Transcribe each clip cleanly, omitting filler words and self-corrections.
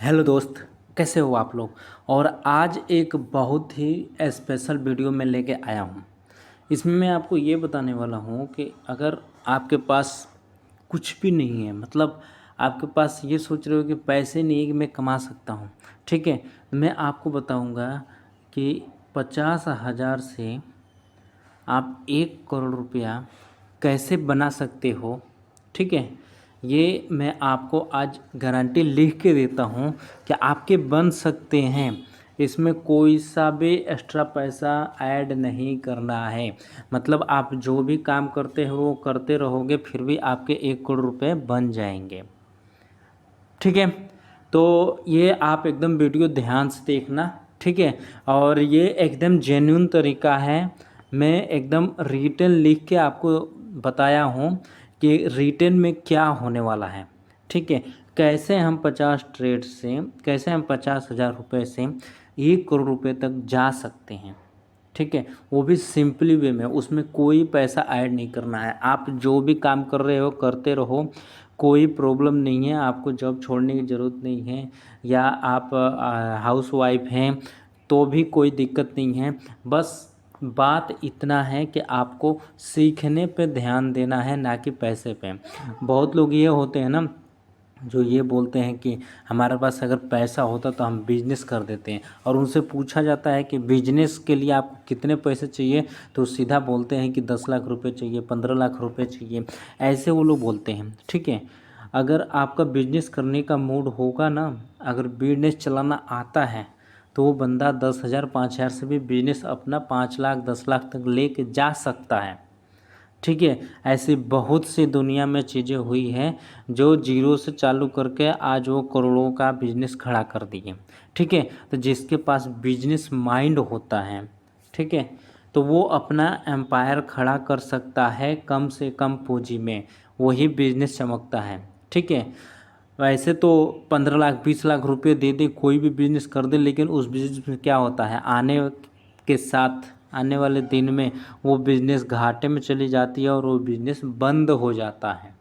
Hello दोस्त, कैसे हो आप लोग। और आज एक बहुत ही स्पेशल वीडियो में लेके आया हूँ। इसमें मैं आपको ये बताने वाला हूँ कि अगर आपके पास कुछ भी नहीं है, मतलब आपके पास ये सोच रहे हो कि पैसे नहीं है कि मैं कमा सकता हूँ, ठीक है। तो मैं आपको बताऊँगा कि 50,000 से आप 1 करोड़ रुपया कैसे बना सकते हो, ठीक है। ये मैं आपको आज गारंटी लिख के देता हूँ कि आपके बन सकते हैं। इसमें कोई सा भी एक्स्ट्रा पैसा ऐड नहीं करना है। मतलब आप जो भी काम करते हो वो करते रहोगे, फिर भी आपके 1 करोड़ रुपए बन जाएंगे, ठीक है। तो ये आप एकदम वीडियो ध्यान से देखना, ठीक है। और ये एकदम जेन्युइन तरीका है। मैं एकदम रिटर्न लिख के आपको बताया हूँ कि रिटर्न में क्या होने वाला है, ठीक है। कैसे हम 50 ट्रेड से, कैसे हम 50,000 रुपये से 1 करोड़ रुपये तक जा सकते हैं, ठीक है। वो भी सिंपली वे में, उसमें कोई पैसा ऐड नहीं करना है। आप जो भी काम कर रहे हो करते रहो, कोई प्रॉब्लम नहीं है। आपको जॉब छोड़ने की ज़रूरत नहीं है, या आप हाउस वाइफ हैं तो भी कोई दिक्कत नहीं है। बस बात इतना है कि आपको सीखने पे ध्यान देना है, ना कि पैसे पे। बहुत लोग ये होते हैं ना, जो ये बोलते हैं कि हमारे पास अगर पैसा होता तो हम बिजनेस कर देते हैं, और उनसे पूछा जाता है कि बिजनेस के लिए आपको कितने पैसे चाहिए, तो सीधा बोलते हैं कि 10 लाख रुपए चाहिए, 15 लाख रुपए चाहिए, ऐसे वो लोग बोलते हैं, ठीक है। अगर आपका बिजनेस करने का मूड होगा ना, अगर बिजनेस चलाना आता है, तो वो बंदा 10,000 5,000 से भी बिजनेस अपना 5 लाख 10 लाख तक लेके जा सकता है, ठीक है। ऐसी बहुत सी दुनिया में चीज़ें हुई हैं जो जीरो से चालू करके आज वो करोड़ों का बिजनेस खड़ा कर दिए, ठीक है। तो जिसके पास बिजनेस माइंड होता है, ठीक है, तो वो अपना एम्पायर खड़ा कर सकता है कम से कम पूंजी में, वही बिजनेस चमकता है, ठीक है। वैसे तो 15 लाख 20 लाख रुपए दे दे कोई भी बिजनेस कर दे, लेकिन उस बिजनेस में क्या होता है, के साथ आने वाले दिन में वो बिज़नेस घाटे में चली जाती है और वो बिज़नेस बंद हो जाता है,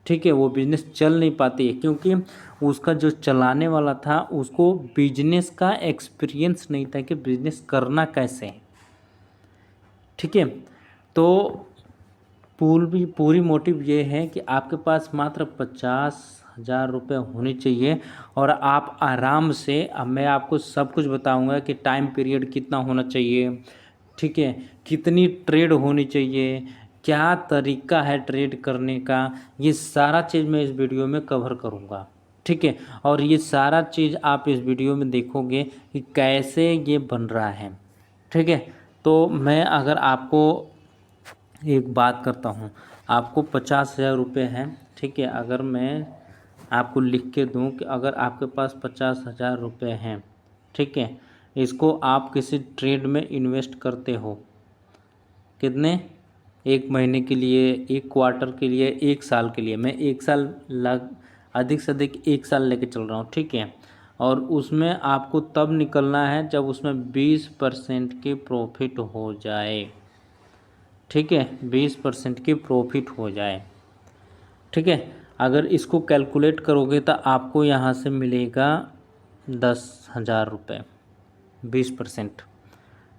ठीक है। वो बिज़नेस चल नहीं पाती है क्योंकि उसका जो चलाने वाला था उसको बिजनेस का एक्सपीरियंस नहीं था कि बिज़नेस करना कैसे है, ठीक है। तो पूरी मोटिव ये है कि आपके पास मात्र 50,000 रुपये होने चाहिए, और आप आराम से, अब मैं आपको सब कुछ बताऊंगा कि टाइम पीरियड कितना होना चाहिए, ठीक है, कितनी ट्रेड होनी चाहिए, क्या तरीका है ट्रेड करने का, ये सारा चीज़ मैं इस वीडियो में कवर करूँगा, ठीक है। और ये सारा चीज़ आप इस वीडियो में देखोगे कि कैसे ये बन रहा है, ठीक है। तो मैं अगर आपको एक बात करता हूँ, आपको 50,000 रुपये हैं, ठीक है। अगर मैं आपको लिख के दूँ कि अगर आपके पास 50,000 रुपये हैं, ठीक है, इसको आप किसी ट्रेड में इन्वेस्ट करते हो, कितने, 1 महीने के लिए, 1 क्वार्टर के लिए, 1 साल के लिए, मैं 1 साल लग अधिक से अधिक 1 साल लेके चल रहा हूँ, ठीक है। और उसमें आपको तब निकलना है जब उसमें 20% की प्रॉफिट हो जाए, ठीक है, 20% की प्रॉफिट हो जाए, ठीक है। अगर इसको कैलकुलेट करोगे तो आपको यहाँ से मिलेगा 10,000 रुपये, 20%,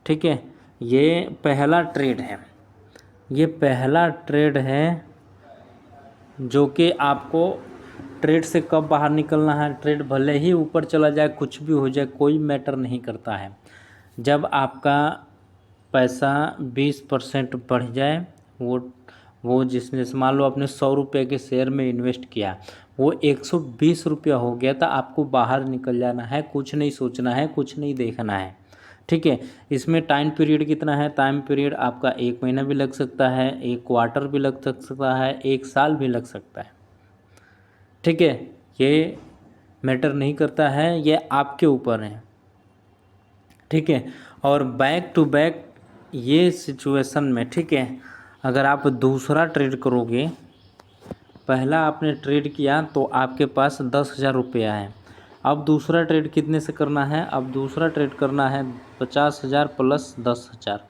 ठीक है। ये पहला ट्रेड है, ये पहला ट्रेड है जो कि आपको ट्रेड से कब बाहर निकलना है। ट्रेड भले ही ऊपर चला जाए, कुछ भी हो जाए, कोई मैटर नहीं करता है। जब आपका पैसा 20% बढ़ जाए, वो जिसने, मान लो आपने 100 रुपये के शेयर में इन्वेस्ट किया, वो 120 रुपया हो गया, तो आपको बाहर निकल जाना है, कुछ नहीं सोचना है, कुछ नहीं देखना है, ठीक है। इसमें टाइम पीरियड कितना है, टाइम पीरियड आपका 1 महीना भी लग सकता है, 1 क्वार्टर भी लग सकता है, 1 साल भी लग सकता है, ठीक है। ये मैटर नहीं करता है, ये आपके ऊपर है, ठीक है। और बैक टू बैक ये सिचुएशन में, ठीक है, अगर आप दूसरा ट्रेड करोगे, पहला आपने ट्रेड किया तो आपके पास 10,000 रुपया है, अब दूसरा ट्रेड कितने से करना है, अब दूसरा ट्रेड करना है 50,000 प्लस 10,000,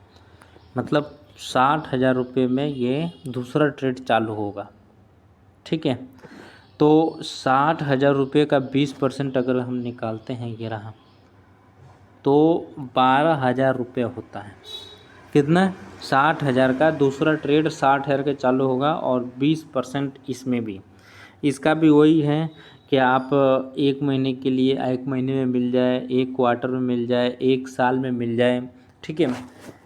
मतलब 60,000 रुपये में ये दूसरा ट्रेड चालू होगा, ठीक है। तो 60,000 रुपये का 20% अगर हम निकालते हैं, ये रहा, तो 12,000 रुपये होता है। कितना? 60,000 का दूसरा ट्रेड 60,000 के चालू होगा और 20% इसमें भी। इसका भी वही है कि आप एक महीने के लिए, एक महीने में मिल जाए, एक क्वार्टर में मिल जाए, एक साल में मिल जाए, ठीक है,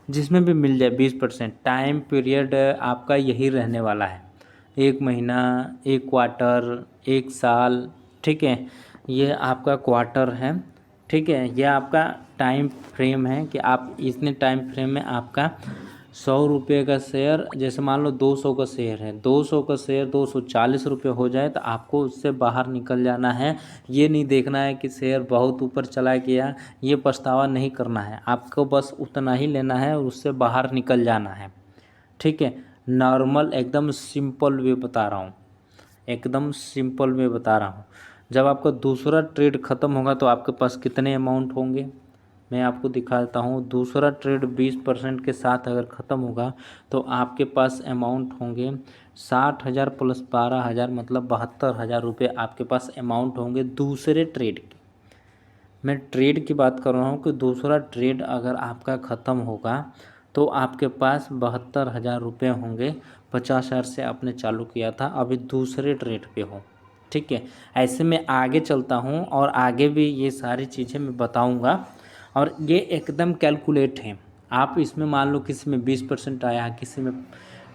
जिसमें भी मिल जाए 20%। टाइम पीरियड आपका यही रहने वाला है, एक महीना, एक क्वार्टर, एक साल, ठीक है। ये आपका क्वार्टर है, ठीक है। यह आपका टाइम फ्रेम है कि आप इतने टाइम फ्रेम में आपका 100 रुपये का शेयर, जैसे मान लो 200 का शेयर है, 200 का शेयर 240 रुपये हो जाए तो आपको उससे बाहर निकल जाना है। ये नहीं देखना है कि शेयर बहुत ऊपर चला गया, ये पछतावा नहीं करना है, आपको बस उतना ही लेना है और उससे बाहर निकल जाना है, ठीक है। नॉर्मल एकदम सिंपल वे बता रहा हूँ, एकदम सिंपल वे बता रहा हूँ। जब आपका दूसरा ट्रेड ख़त्म होगा तो आपके पास कितने अमाउंट होंगे, मैं आपको दिखाता हूँ। दूसरा ट्रेड 20% के साथ अगर ख़त्म होगा तो आपके पास अमाउंट होंगे 60,000 प्लस 12,000, मतलब 72,000 रुपये आपके पास अमाउंट होंगे दूसरे ट्रेड के। मैं ट्रेड की बात कर रहा हूँ कि दूसरा ट्रेड अगर आपका ख़त्म होगा तो आपके पास 72,000 रुपये होंगे। 50,000 से आपने चालू किया था, अभी दूसरे ट्रेड पे हो, ठीक है। ऐसे में आगे चलता हूँ और आगे भी ये सारी चीज़ें मैं बताऊँगा, और ये एकदम कैलकुलेट है। आप इसमें मान लो किसी में 20% आया, किसी में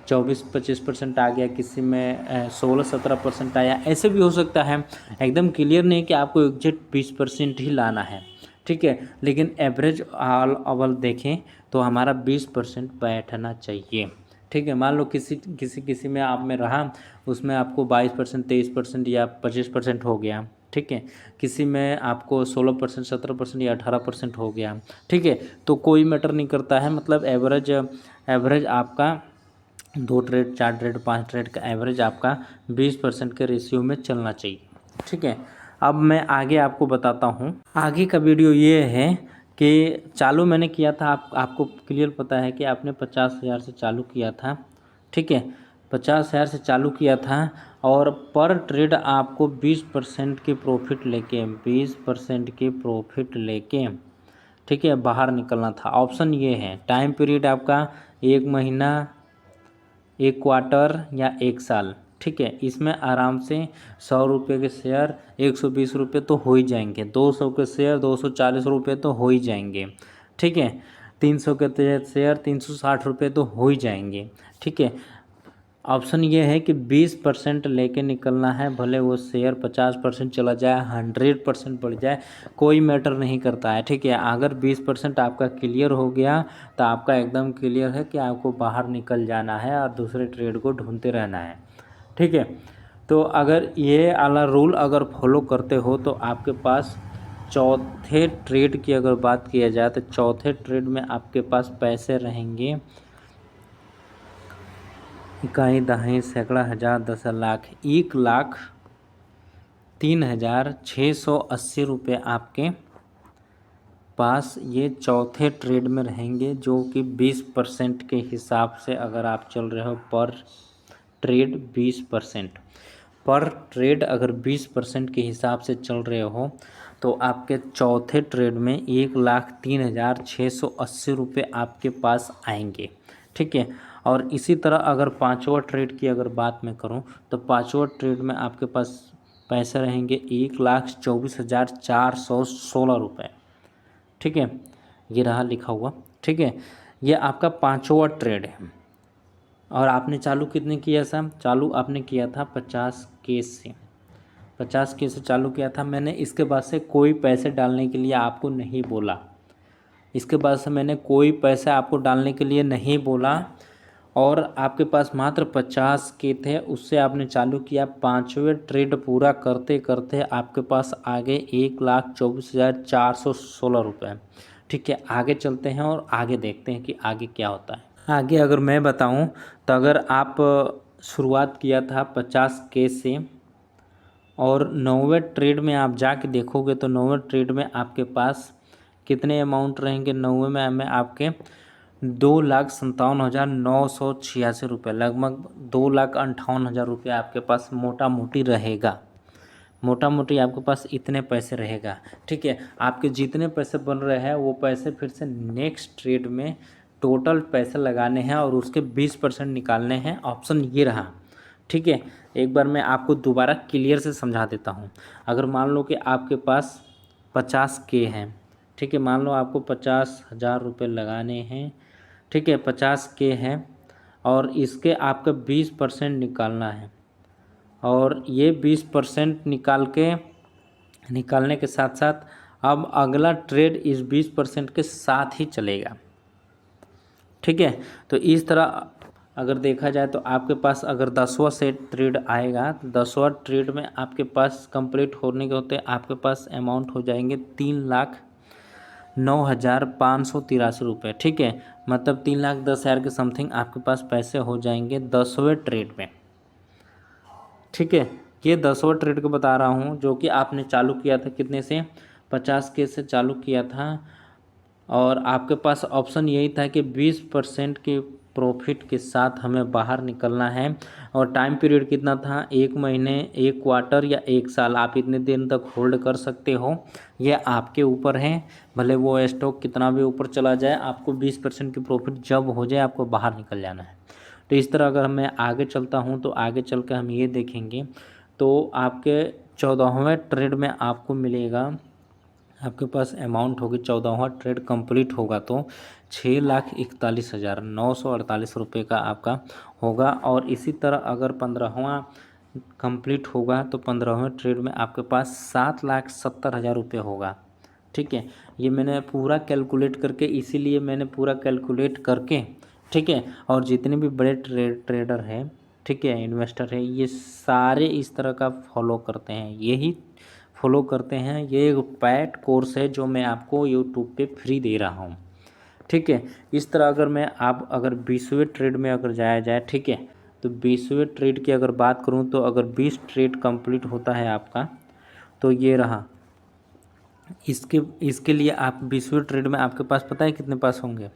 24-25% आ गया, किसी में 16-17% आया, ऐसे भी हो सकता है। एकदम क्लियर नहीं कि आपको एग्जैक्ट 20% ही लाना है, ठीक है। लेकिन एवरेज ऑल ओवर देखें तो हमारा 20% बैठना चाहिए, ठीक है। मान लो किसी में आप में रहा, उसमें आपको 22%, 23% या 25% हो गया, ठीक है। किसी में आपको 16%, 17% या 18% हो गया, ठीक है। तो कोई मैटर नहीं करता है, मतलब एवरेज आपका 2 ट्रेड, 4 ट्रेड, 5 ट्रेड का एवरेज आपका 20% के रेशियो में चलना चाहिए, ठीक है। अब मैं आगे आपको बताता हूँ। आगे का वीडियो ये है कि चालू मैंने किया था, आपको क्लियर पता है कि आपने 50,000 से चालू किया था, ठीक है। 50,000 से चालू किया था और पर ट्रेड आपको 20% की प्रॉफिट लेके, 20% की प्रॉफिट लेके, ठीक है, बाहर निकलना था। ऑप्शन ये है, टाइम पीरियड आपका एक महीना, एक क्वार्टर या एक साल, ठीक है। इसमें आराम से 100 रुपये के शेयर 120 रुपये तो हो ही जाएंगे, 200 के शेयर 240 रुपये तो हो ही जाएंगे, ठीक है। 300 के शेयर 360 रुपये तो हो ही जाएंगे, ठीक है। ऑप्शन ये है कि 20% लेके निकलना है, भले वो शेयर 50% चला जाए, 100% बढ़ जाए, कोई मैटर नहीं करता है, ठीक है। अगर 20% आपका क्लियर हो गया तो आपका एकदम क्लियर है कि आपको बाहर निकल जाना है और दूसरे ट्रेड को ढूंढते रहना है, ठीक है। तो अगर ये वाला रूल अगर फॉलो करते हो तो आपके पास चौथे ट्रेड की अगर बात किया जाए तो चौथे ट्रेड में आपके पास पैसे रहेंगे इकाई, दहाई, सैकड़ा, हज़ार, 10 लाख, 1,03,680 रुपये आपके पास ये चौथे ट्रेड में रहेंगे, जो कि 20% के हिसाब से अगर आप चल रहे हो पर ट्रेड 20%, पर ट्रेड अगर 20% के हिसाब से चल रहे हो तो आपके चौथे ट्रेड में 1,03,680 रुपये आपके पास आएंगे, ठीक है। और इसी तरह अगर पांचवा ट्रेड की अगर बात मैं करूं तो पांचवा ट्रेड में आपके पास पैसे रहेंगे 1,24,416 रुपये, ठीक है। ये रहा लिखा हुआ, ठीक है। ये आपका पांचवा ट्रेड है। और आपने चालू कितने किया था? चालू आपने किया था 50K से, 50K से चालू किया था मैंने। इसके बाद से कोई पैसे डालने के लिए आपको नहीं बोला, इसके बाद से मैंने कोई पैसे आपको डालने के लिए नहीं बोला। और आपके पास मात्र 50K थे, उससे आपने चालू किया। पाँचवें ट्रेड पूरा करते करते आपके पास आगे 1,24,416 रुपये, ठीक है। आगे चलते हैं और आगे देखते हैं कि आगे क्या होता है। आगे अगर मैं बताऊं तो अगर आप शुरुआत किया था 50K से और 9वें ट्रेड में आप जाके देखोगे तो 9वें ट्रेड में आपके पास कितने अमाउंट रहेंगे? 9वें में आपके 2,57,986 रुपये, लगभग 2,58,000 रुपये आपके पास मोटा मोटी रहेगा। मोटा मोटी आपके पास इतने पैसे रहेगा। ठीक है, आपके जितने पैसे बन रहे हैं वो पैसे फिर से नेक्स्ट ट्रेड में टोटल पैसे लगाने हैं और उसके 20% निकालने हैं। ऑप्शन ये रहा। ठीक है, एक बार मैं आपको दोबारा क्लियर से समझा देता हूँ। अगर मान लो कि आपके पास 50K हैं, ठीक है, मान लो आपको 50,000 रुपये लगाने हैं। ठीक है, 50K है और इसके आपका 20% निकालना है और ये 20% निकालने के साथ साथ अब अगला ट्रेड इस 20% के साथ ही चलेगा। ठीक है, तो इस तरह अगर देखा जाए तो आपके पास अगर 10वां सेट ट्रेड आएगा तो 10वां ट्रेड में आपके पास कंप्लीट होने के होते आपके पास अमाउंट हो जाएंगे 3,09,583 रुपये। ठीक है, मतलब 3,10,000 के समथिंग आपके पास पैसे हो जाएंगे 10वें ट्रेड में। ठीक है, ये 10वां ट्रेड को बता रहा हूँ जो कि आपने चालू किया था कितने से, 50K से चालू किया था और आपके पास ऑप्शन यही था कि 20% के प्रॉफिट के साथ हमें बाहर निकलना है और टाइम पीरियड कितना था, 1 महीने, 1 क्वार्टर या 1 साल। आप इतने दिन तक होल्ड कर सकते हो, ये आपके ऊपर है। भले वो स्टॉक कितना भी ऊपर चला जाए, आपको 20% की प्रॉफिट जब हो जाए आपको बाहर निकल जाना है। तो इस तरह अगर मैं आगे चलता हूँ तो आगे चल कर हम ये देखेंगे तो आपके 14वें ट्रेड में आपको मिलेगा, आपके पास अमाउंट होगी 14वां ट्रेड कंप्लीट होगा तो 6,41,948 रुपये का आपका होगा। और इसी तरह अगर 15वां कंप्लीट होगा तो 15वें ट्रेड में आपके पास 7,70,000 रुपये होगा। ठीक है, ये मैंने पूरा कैलकुलेट करके, इसीलिए मैंने पूरा कैलकुलेट करके, ठीक है, और जितने भी बड़े ट्रेडर हैं, ठीक है, इन्वेस्टर है, ये सारे इस तरह का फॉलो करते हैं, यही फॉलो करते हैं। ये एक पैड कोर्स है जो मैं आपको यूट्यूब पे फ्री दे रहा हूँ। ठीक है, इस तरह अगर मैं आप अगर 20वें ट्रेड में अगर जाया जाए, ठीक है, तो 20वें ट्रेड की अगर बात करूँ तो अगर 20 ट्रेड कंप्लीट होता है आपका तो ये रहा। इसके लिए आप 20वें ट्रेड में आपके पास पता है कितने पास होंगे,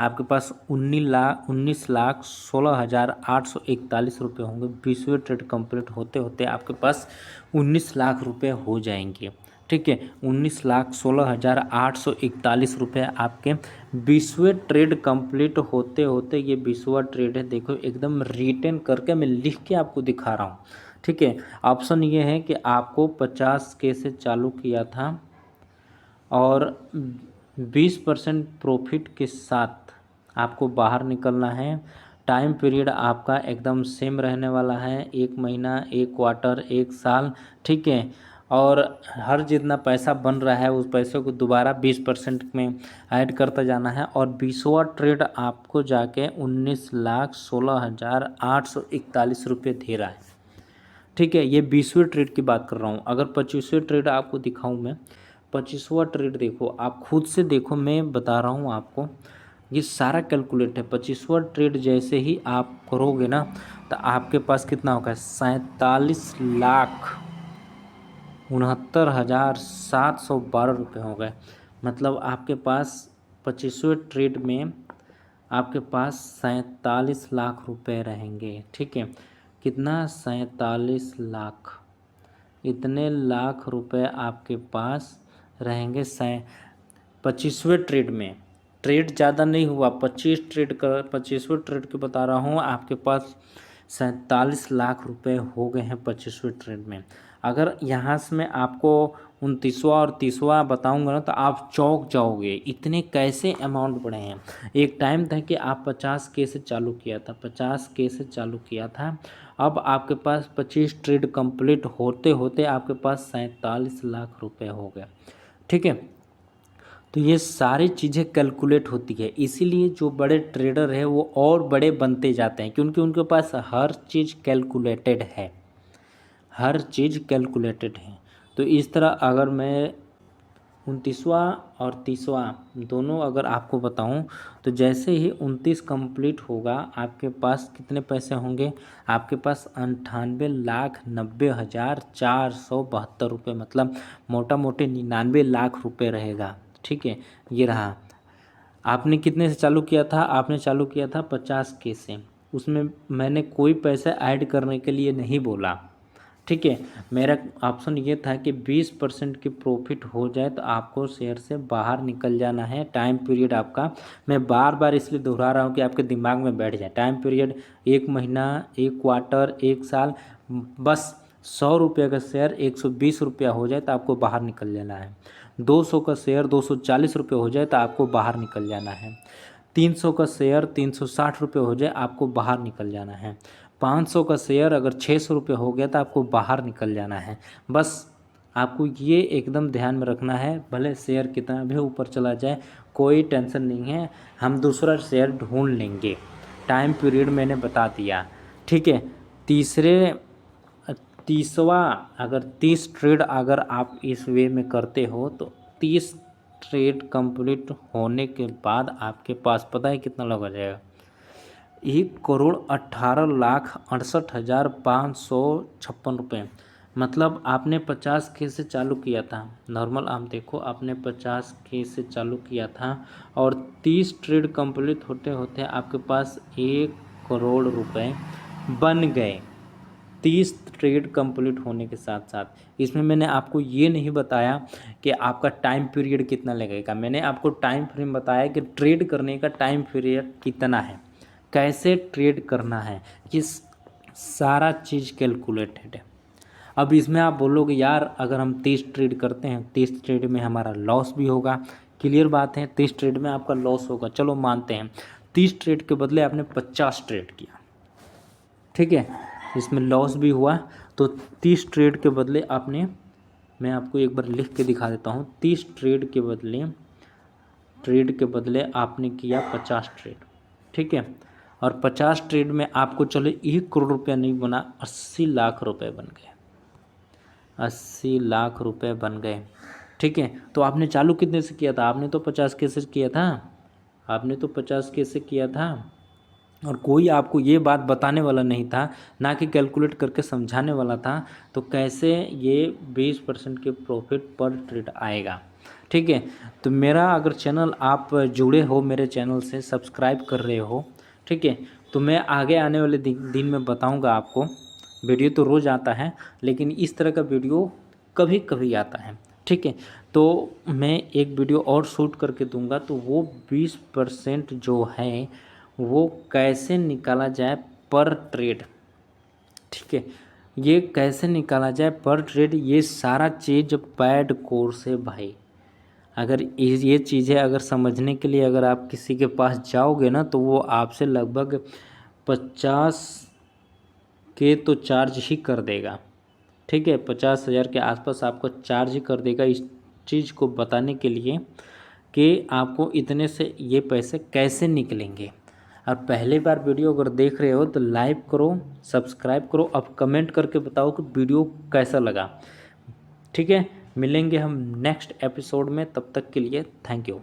आपके पास 19,16,841 रुपये होंगे। 20वें ट्रेड कंप्लीट होते होते आपके पास 19 लाख रुपये हो जाएंगे। ठीक है, 19,16,841 रुपये आपके 20वें ट्रेड कंप्लीट होते होते, ये 20वां ट्रेड है, देखो एकदम रिटेन करके मैं लिख के आपको दिखा रहा हूँ। ठीक है, ऑप्शन ये है कि आपको 50K से चालू किया था और 20% प्रॉफिट के साथ आपको बाहर निकलना है। टाइम पीरियड आपका एकदम सेम रहने वाला है, 1 महीना, 1 क्वार्टर, 1 साल। ठीक है, और हर जितना पैसा बन रहा है उस पैसे को दोबारा 20% में ऐड करता जाना है और 20वां ट्रेड आपको जाके 19,16,841 रुपये दे रहा है। ठीक है, ये 20वें ट्रेड की बात कर रहा हूँ। अगर 25वें ट्रेड आपको दिखाऊँ मैं, 25वां ट्रेड देखो, आप खुद से देखो, मैं बता रहा हूँ आपको, ये सारा कैलकुलेट है। 25वां ट्रेड जैसे ही आप करोगे ना तो आपके पास कितना होगा, 47,69,712 रुपये हो गए। मतलब आपके पास 25वें ट्रेड में आपके पास 47 लाख रुपए रहेंगे। ठीक है, कितना, 47 लाख, इतने लाख रुपए आपके पास रहेंगे 25वें ट्रेड में। ट्रेड ज़्यादा नहीं हुआ, 25वें ट्रेड के बता रहा हूँ, आपके पास 47 लाख रुपए हो गए हैं 25वें ट्रेड में। अगर यहाँ से मैं आपको 29वां और 30वां बताऊँगा ना तो आप चौंक जाओगे, इतने कैसे अमाउंट बढ़े हैं। एक टाइम था कि आप 50K से चालू किया था, 50K से चालू किया था, अब आपके पास 25 ट्रेड कंप्लीट होते होते आपके पास 47 लाख रुपए हो गए। ठीक है, तो ये सारी चीज़ें कैलकुलेट होती है, इसीलिए जो बड़े ट्रेडर है वो और बड़े बनते जाते हैं, क्योंकि उनके पास हर चीज़ कैलकुलेटेड है, हर चीज़ कैलकुलेटेड है। तो इस तरह अगर मैं 29वां और 30वां दोनों अगर आपको बताऊं तो जैसे ही 29 कंप्लीट होगा आपके पास कितने पैसे होंगे, आपके पास 98,90,472 रुपये, मतलब मोटा मोटी 99 लाख रुपये रहेगा। ठीक है, ये रहा आपने कितने से चालू किया था? आपने चालू किया था 50K से। उसमें मैंने कोई पैसा ऐड करने के लिए नहीं बोला, ठीक है। मेरा ऑप्शन ये था कि 20% की प्रॉफिट हो जाए तो आपको शेयर से बाहर निकल जाना है। टाइम पीरियड आपका, मैं बार बार इसलिए दोहरा रहा हूँ कि आपके दिमाग में बैठ जाए। टाइम पीरियड 1 महीना, 1 क्वार्टर, 1 साल। बस 100 रुपये का शेयर 120 रुपया हो जाए तो आपको बाहर निकल जाना है। 200 का शेयर 240 रुपये हो जाए तो आपको बाहर निकल जाना है। 300 का शेयर 360 रुपये हो जाए आपको बाहर निकल जाना है। 500 का शेयर अगर 600 रुपये हो गया तो आपको बाहर निकल जाना है। बस आपको ये एकदम ध्यान में रखना है, भले शेयर कितना भी ऊपर चला जाए कोई टेंशन नहीं है, हम दूसरा शेयर ढूंढ लेंगे। टाइम पीरियड मैंने बता दिया, ठीक है। तीसवा, अगर 30 ट्रेड अगर आप इस वे में करते हो तो 30 ट्रेड कंप्लीट होने के बाद आपके पास पता है कितना लग जाएगा? 1,18,68,556 रुपये। मतलब आपने 50K से चालू किया था, नॉर्मल आप देखो, आपने 50K से चालू किया था और 30 ट्रेड कंप्लीट होते होते आपके पास 1 करोड़ रुपए बन गए। 30 ट्रेड कंप्लीट होने के साथ साथ इसमें मैंने आपको ये नहीं बताया कि आपका टाइम पीरियड कितना लगेगा। मैंने आपको टाइम फ्रेम बताया कि ट्रेड करने का टाइम पीरियड कितना है, कैसे ट्रेड करना है, ये सारा चीज़ कैलकुलेटेड है। अब इसमें आप बोलोगे यार अगर हम 30 ट्रेड करते हैं, 30 ट्रेड में हमारा लॉस भी होगा। क्लियर बात है, 30 ट्रेड में आपका लॉस होगा, चलो मानते हैं। 30 ट्रेड के बदले आपने 50 ट्रेड किया, ठीक है, इसमें लॉस भी हुआ। तो 30 ट्रेड के बदले आपने, मैं आपको एक बार लिख के दिखा देता हूँ, 30 ट्रेड के बदले आपने किया 50 ट्रेड, ठीक है। और 50 ट्रेड में आपको चलो 1 करोड़ रुपया नहीं बना, 80 लाख रुपए बन गए, 80 लाख रुपए बन गए, ठीक है। तो आपने चालू कितने से किया था? आपने तो 50K से किया था, आपने तो 50K से किया था। और कोई आपको ये बात बताने वाला नहीं था, ना कि कैलकुलेट करके समझाने वाला था तो कैसे ये 20% के प्रॉफिट पर ट्रेड आएगा, ठीक है। तो मेरा अगर चैनल आप जुड़े हो, मेरे चैनल से सब्सक्राइब कर रहे हो, ठीक है, तो मैं आगे आने वाले दिन में बताऊंगा आपको। वीडियो तो रोज़ आता है लेकिन इस तरह का वीडियो कभी कभी आता है, ठीक है। तो मैं एक वीडियो और शूट करके दूंगा, तो वो 20% जो है वो कैसे निकाला जाए पर ट्रेड, ठीक है, ये कैसे निकाला जाए पर ट्रेड, ये सारा चीज़ पैड कोर्स है भाई। अगर ये चीज़ें अगर समझने के लिए अगर आप किसी के पास जाओगे ना तो वो आपसे लगभग 50K तो चार्ज ही कर देगा, ठीक है, 50,000 के आसपास आपको चार्ज ही कर देगा इस चीज़ को बताने के लिए कि आपको इतने से ये पैसे कैसे निकलेंगे। और पहली बार वीडियो अगर देख रहे हो तो लाइक करो, सब्सक्राइब करो, अब कमेंट करके बताओ कि वीडियो कैसा लगा, ठीक है। मिलेंगे हम नेक्स्ट एपिसोड में, तब तक के लिए थैंक यू।